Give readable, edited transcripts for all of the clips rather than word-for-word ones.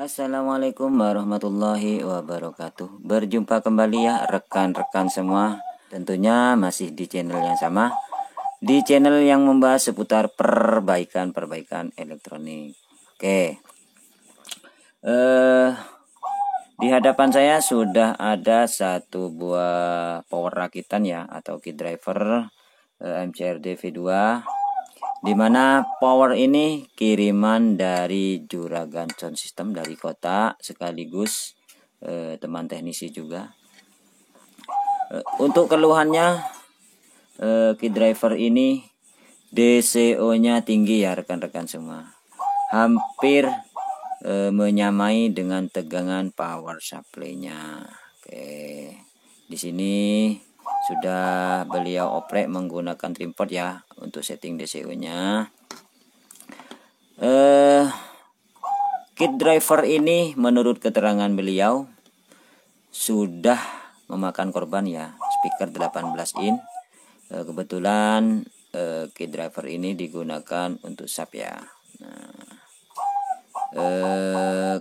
Assalamualaikum warahmatullahi wabarakatuh. Berjumpa kembali ya rekan-rekan semua. Tentunya masih di channel yang sama, di channel yang membahas seputar perbaikan elektronik. Oke. Di hadapan saya sudah ada satu buah power rakitan ya, atau key driver MCRD V2, dimana power ini kiriman dari Juragan Sound System dari kota, sekaligus teman teknisi juga. Untuk keluhannya, key driver ini DCO nya tinggi ya rekan-rekan semua, hampir menyamai dengan tegangan power supply-nya. Oke, di sini sudah beliau oprek menggunakan trimpot ya untuk setting DCO-nya. Kit driver ini menurut keterangan beliau sudah memakan korban ya, speaker 18 in. Kebetulan kit driver ini digunakan untuk sub ya.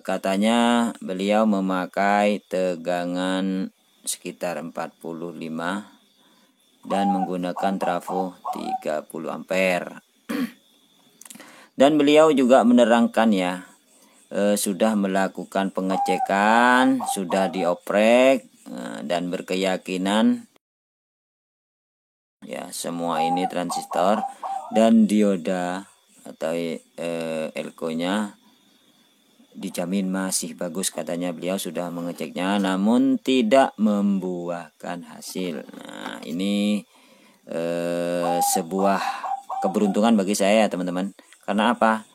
Katanya beliau memakai tegangan sekitar 45 dan menggunakan trafo 30 ampere. Dan beliau juga menerangkan ya, sudah melakukan pengecekan, sudah dioprek, dan berkeyakinan ya semua ini transistor dan dioda atau elko-nya dijamin masih bagus. Katanya beliau sudah mengeceknya namun tidak membuahkan hasil. Nah, ini sebuah keberuntungan bagi saya ya teman-teman. Karena apa?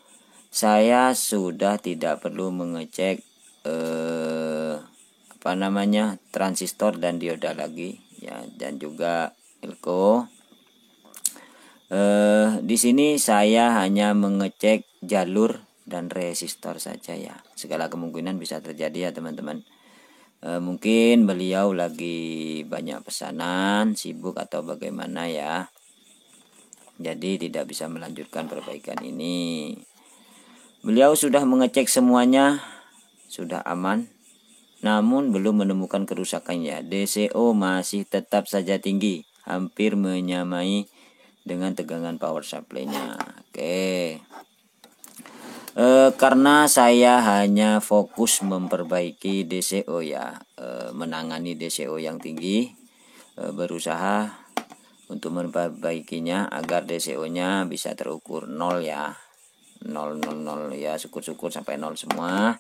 Saya sudah tidak perlu mengecek transistor dan dioda lagi ya, dan juga elko. Di sini saya hanya mengecek jalur dan resistor saja ya. Segala kemungkinan bisa terjadi ya teman-teman. Mungkin beliau lagi banyak pesanan, sibuk atau bagaimana ya, jadi tidak bisa melanjutkan perbaikan ini. Beliau sudah mengecek semuanya, sudah aman, namun belum menemukan kerusakannya. DCO masih tetap saja tinggi, hampir menyamai dengan tegangan power supply-nya. Oke. Karena saya hanya fokus memperbaiki DCO ya, menangani DCO yang tinggi, berusaha untuk memperbaikinya agar DCO-nya bisa terukur 0 ya, 0 ya, syukur-syukur sampai 0 semua.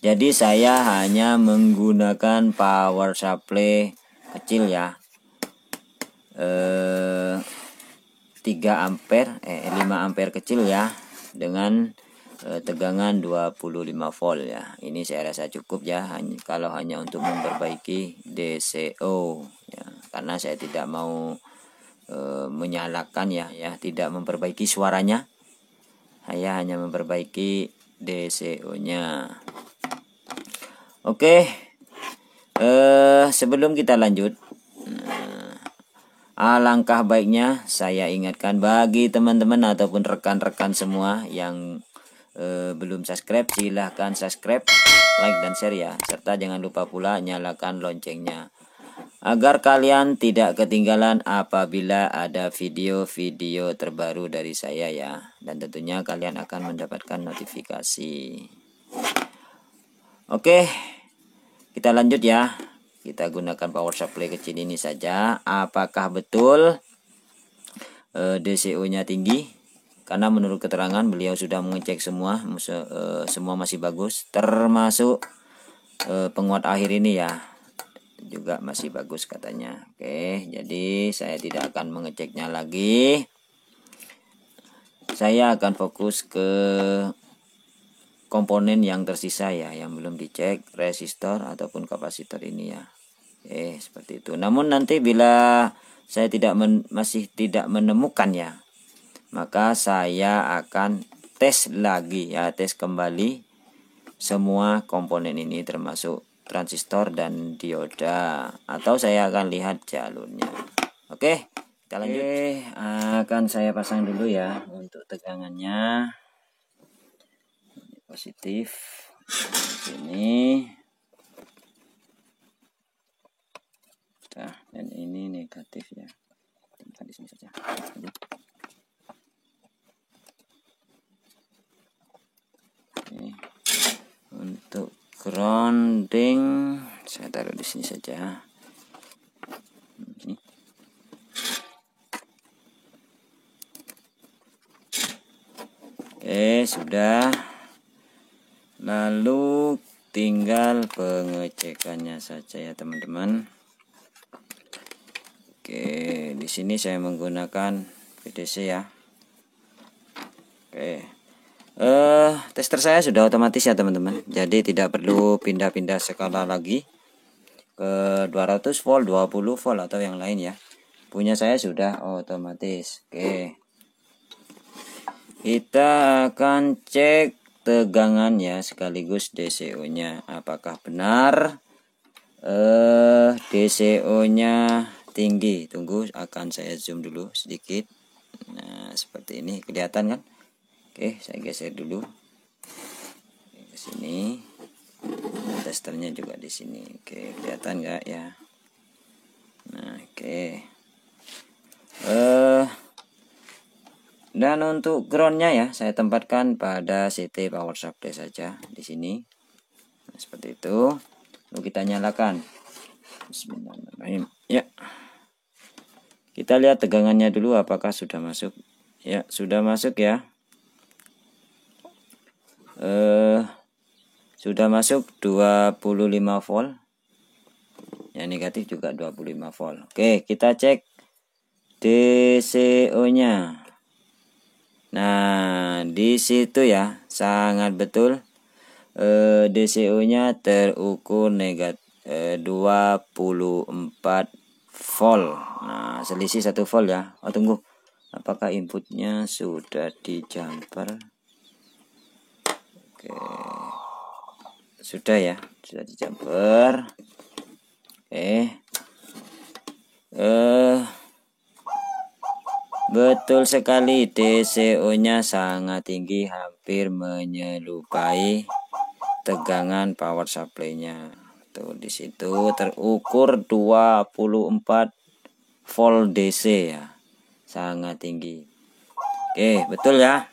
Jadi saya hanya menggunakan power supply kecil ya, 5 ampere kecil ya, dengan tegangan 25 volt ya. Ini saya rasa cukup ya, kalau hanya untuk memperbaiki DCO ya, karena saya tidak mau menyalakan ya, tidak memperbaiki suaranya. Saya hanya memperbaiki DCO-nya. Oke. Sebelum kita lanjut, alangkah baiknya saya ingatkan bagi teman-teman ataupun rekan-rekan semua yang belum subscribe, silahkan subscribe, like dan share ya, serta jangan lupa pula nyalakan loncengnya agar kalian tidak ketinggalan apabila ada video-video terbaru dari saya ya, dan tentunya kalian akan mendapatkan notifikasi. Oke, kita lanjut ya. Kita gunakan power supply kecil ini saja. Apakah betul DCO-nya tinggi? Karena menurut keterangan beliau sudah mengecek semua masih bagus, termasuk penguat akhir ini ya, juga masih bagus katanya. Oke, jadi saya tidak akan mengeceknya lagi. Saya akan fokus ke komponen yang tersisa ya, yang belum dicek, resistor ataupun kapasitor ini ya. Seperti itu. Namun nanti bila saya masih tidak menemukan ya, maka saya akan tes lagi ya, tes kembali semua komponen ini termasuk transistor dan dioda, atau saya akan lihat jalurnya. Oke, kita lanjut. Akan saya pasang dulu ya untuk tegangannya. Positif. Sini. Nah, dan ini negatif ya. Kita di sini saja. Oke. Untuk grounding saya taruh di sini saja. Ini. Oke, sudah. Lalu tinggal pengecekannya saja ya teman-teman. Oke, di sini saya menggunakan VDC ya. Oke. Tester saya sudah otomatis ya teman-teman. Jadi tidak perlu pindah-pindah skala lagi ke 200 volt, 20 volt atau yang lain ya. Punya saya sudah otomatis. Oke. Kita akan cek tegangannya sekaligus DCO-nya. Apakah benar DCO-nya tinggi? Tunggu, akan saya zoom dulu sedikit. Nah, seperti ini kelihatan kan? Oke, saya geser dulu ke sini. Testernya juga di sini. Oke, kelihatan nggak ya? Nah, oke. Dan untuk groundnya ya, saya tempatkan pada CT power supply saja di sini. Nah, seperti itu. Lalu kita nyalakan. Bismillahirrahmanirrahim. Ya. Kita lihat tegangannya dulu apakah sudah masuk. Ya, sudah masuk ya. Sudah masuk 25 volt. Yang negatif juga 25 volt. Oke, kita cek DCO-nya. Nah, di situ ya, sangat betul. DCO-nya terukur negatif 24 volt. Nah, selisih 1 volt ya. Oh, tunggu. Apakah inputnya sudah dijumper? Oke. Sudah ya, sudah dijumper. Oke. Betul sekali, DCO-nya sangat tinggi, hampir menyerupai tegangan power supply-nya. Tuh di situ terukur 24 volt DC ya. Sangat tinggi. Oke, betul ya.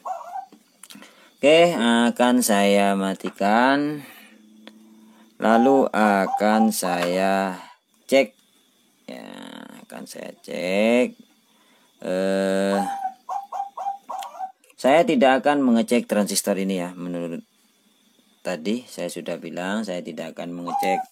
Oke, akan saya matikan. Lalu akan saya cek. Ya, akan saya cek. Saya tidak akan mengecek transistor ini ya. Menurut tadi saya sudah bilang saya tidak akan mengecek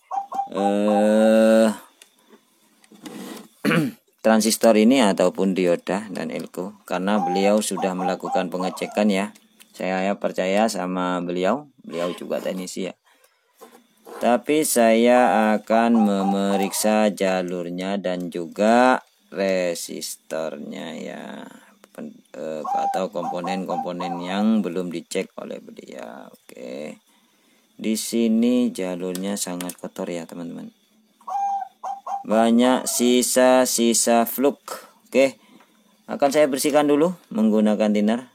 transistor ini ataupun dioda dan elko, karena beliau sudah melakukan pengecekan ya. Saya percaya sama beliau juga teknisi ya. Tapi saya akan memeriksa jalurnya dan juga resistornya ya, atau komponen-komponen yang belum dicek oleh beliau. Oke, di sini jalurnya sangat kotor ya teman-teman, banyak sisa-sisa fluk. Oke, akan saya bersihkan dulu menggunakan thinner.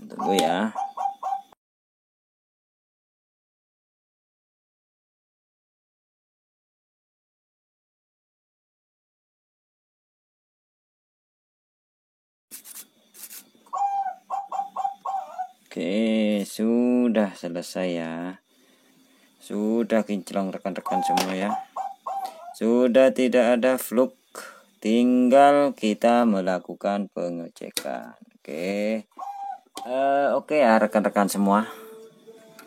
Tunggu ya. Oke, sudah selesai ya. Sudah kinclong rekan-rekan semua ya. Sudah tidak ada fluk. Tinggal kita melakukan pengecekan. Oke ya rekan-rekan semua.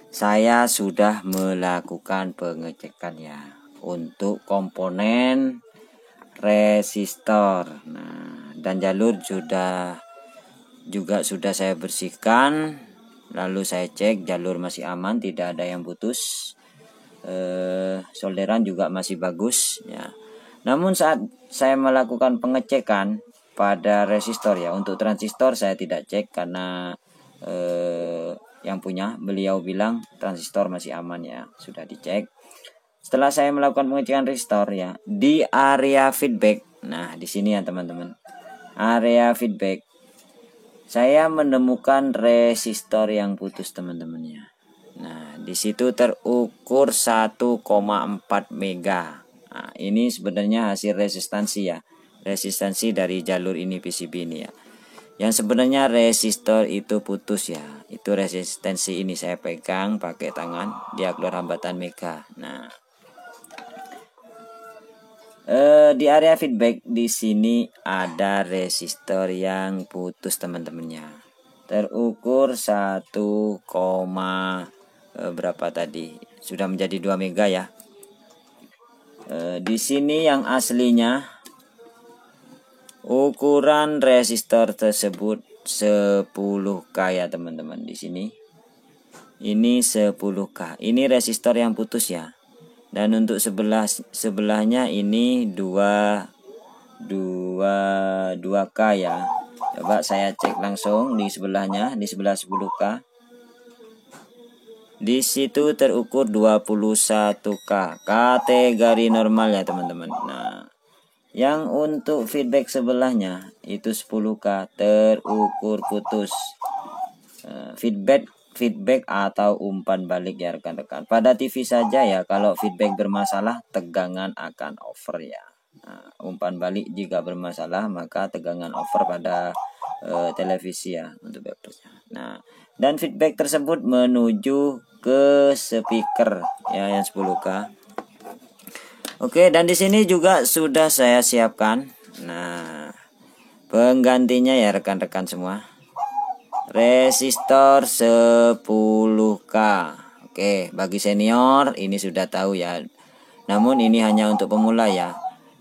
Saya sudah melakukan pengecekan ya untuk komponen resistor. Nah, dan jalur juga sudah saya bersihkan. Lalu saya cek jalur masih aman, tidak ada yang putus. Solderan juga masih bagus ya. Namun saat saya melakukan pengecekan pada resistor ya, untuk transistor saya tidak cek karena yang punya beliau bilang transistor masih aman ya, sudah dicek. Setelah saya melakukan pengecekan resistor ya, di area feedback. Nah, di sini ya teman-teman. Area feedback saya menemukan resistor yang putus teman-teman ya. Nah, di situ terukur 1,4 mega. Nah, ini sebenarnya hasil resistansi ya. Resistansi dari jalur ini PCB ini ya. Yang sebenarnya resistor itu putus ya. Itu resistensi ini saya pegang pakai tangan, dia keluar hambatan mega. Nah, di area feedback di sini ada resistor yang putus teman-temannya. Terukur 1, berapa tadi? Sudah menjadi 2 mega ya. Di sini yang aslinya ukuran resistor tersebut 10K ya teman-teman. Di sini ini 10K. Ini resistor yang putus ya. Dan untuk sebelahnya ini 2K ya. Coba saya cek langsung di sebelahnya, di sebelah 10K. Di situ terukur 21K. Kategori normal ya teman-teman. Nah, yang untuk feedback sebelahnya itu 10K terukur putus. Feedback atau umpan balik ya rekan-rekan. Pada TV saja ya, kalau feedback bermasalah tegangan akan over ya. Nah, umpan balik jika bermasalah maka tegangan over pada televisi ya untuk backdropnya. Nah, dan feedback tersebut menuju ke speaker ya yang 10K. Oke, dan di sini juga sudah saya siapkan. Nah, penggantinya ya rekan-rekan semua. Resistor 10K. Oke, bagi senior ini sudah tahu ya. Namun ini hanya untuk pemula ya.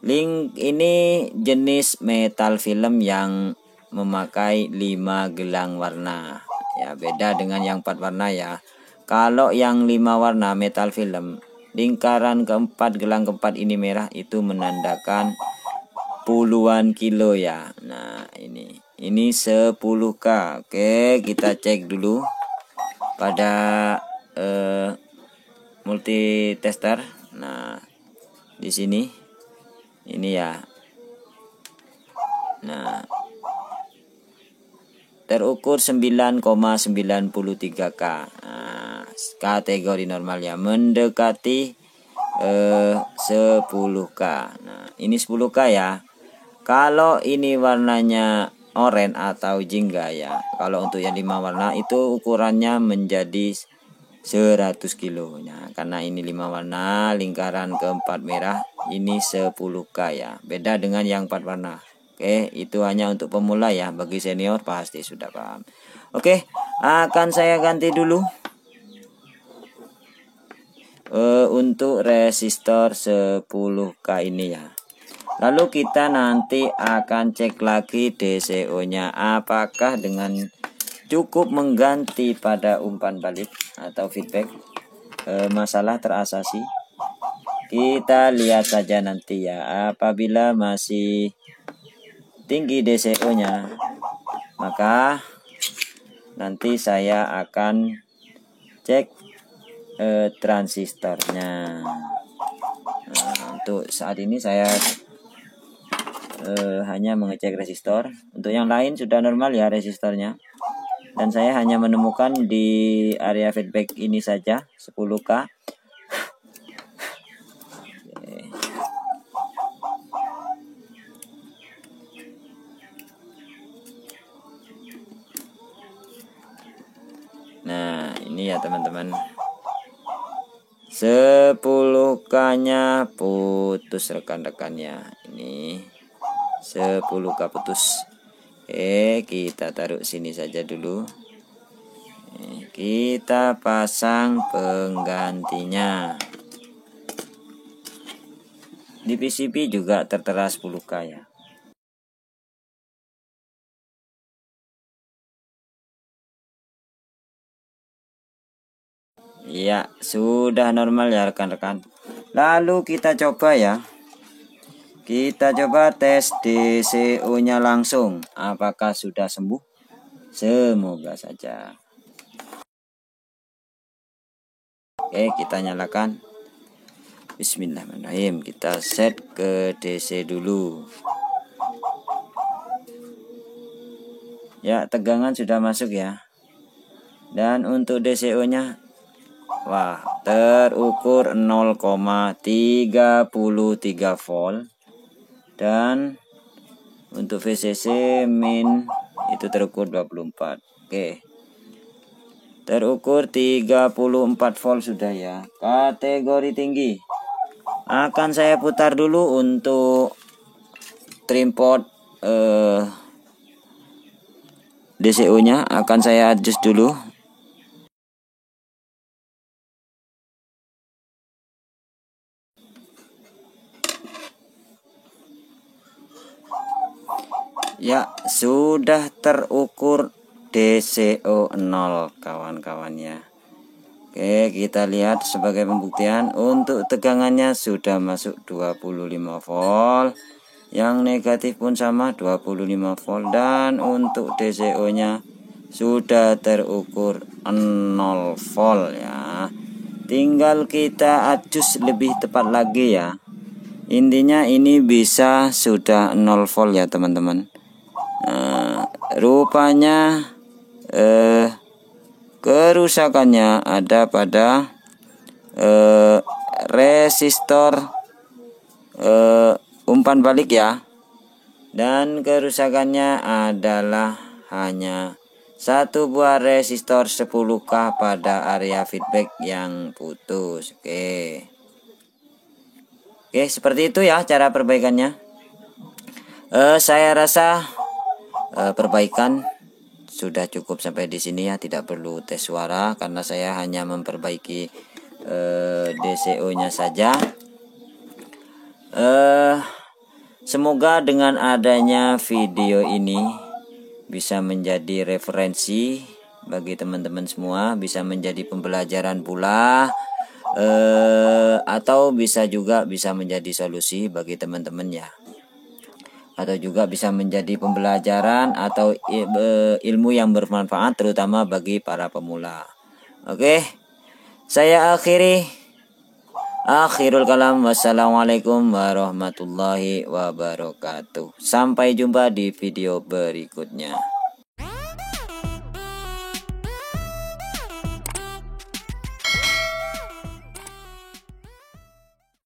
Link ini jenis metal film yang memakai 5 gelang warna. Ya, beda dengan yang 4 warna ya. Kalau yang 5 warna metal film, lingkaran keempat, gelang keempat ini merah, itu menandakan puluhan kilo ya. Nah, ini 10K. Oke, kita cek dulu pada multitester. Nah, di sini ini ya. Nah, terukur 9,93K. Nah, kategori normal ya, mendekati 10K. Nah, ini 10K ya. Kalau ini warnanya oranye atau jingga ya. Kalau untuk yang 5 warna itu ukurannya menjadi 100 kilo. Nah, karena ini 5 warna, lingkaran keempat merah, ini 10K ya. Beda dengan yang 4 warna. Oke, itu hanya untuk pemula ya. Bagi senior pasti sudah paham. Oke, akan saya ganti dulu untuk resistor 10K ini ya. Lalu kita nanti akan cek lagi DCO-nya apakah dengan cukup mengganti pada umpan balik atau feedback masalah terasasi. Kita lihat saja nanti ya. Apabila masih tinggi DCO-nya, maka nanti saya akan cek transistornya. Nah, untuk saat ini saya hanya mengecek resistor. Untuk yang lain sudah normal ya resistornya. Dan saya hanya menemukan di area feedback ini saja 10K. Nah, ini ya teman-teman. 10K-nya putus rekan-rekannya. Ini 10K putus. Kita taruh sini saja dulu. Kita pasang penggantinya. Di PCB juga tertera 10K ya. Ya, sudah normal ya rekan-rekan. Lalu kita coba ya. Kita coba tes DCO-nya langsung. Apakah sudah sembuh? Semoga saja. Oke, kita nyalakan. Bismillahirrahmanirrahim. Kita set ke DC dulu. Ya, tegangan sudah masuk ya. Dan untuk DCO-nya Wah, terukur 0,33 volt. Dan untuk VCC min itu terukur 24. Oke. Terukur 34 volt sudah ya. Kategori tinggi. Akan saya putar dulu untuk trim port DCO-nya akan saya adjust dulu. Ya, sudah terukur DCO 0 kawan-kawannya. Oke, kita lihat sebagai pembuktian untuk tegangannya sudah masuk 25 volt. Yang negatif pun sama 25 volt dan untuk DCO-nya sudah terukur 0 volt ya. Tinggal kita adjust lebih tepat lagi ya. Intinya ini bisa sudah 0 volt ya teman-teman. Nah, rupanya kerusakannya ada pada resistor umpan balik ya. Dan kerusakannya adalah hanya satu buah resistor 10K pada area feedback yang putus. Oke, seperti itu ya cara perbaikannya. Saya rasa perbaikan sudah cukup sampai di sini ya, tidak perlu tes suara karena saya hanya memperbaiki DCO-nya saja. Semoga dengan adanya video ini bisa menjadi referensi bagi teman-teman semua, bisa menjadi pembelajaran pula, atau bisa menjadi solusi bagi teman-teman ya. Atau juga bisa menjadi pembelajaran atau ilmu yang bermanfaat terutama bagi para pemula. Oke, saya akhirul kalam. Wassalamualaikum warahmatullahi wabarakatuh. Sampai jumpa di video berikutnya.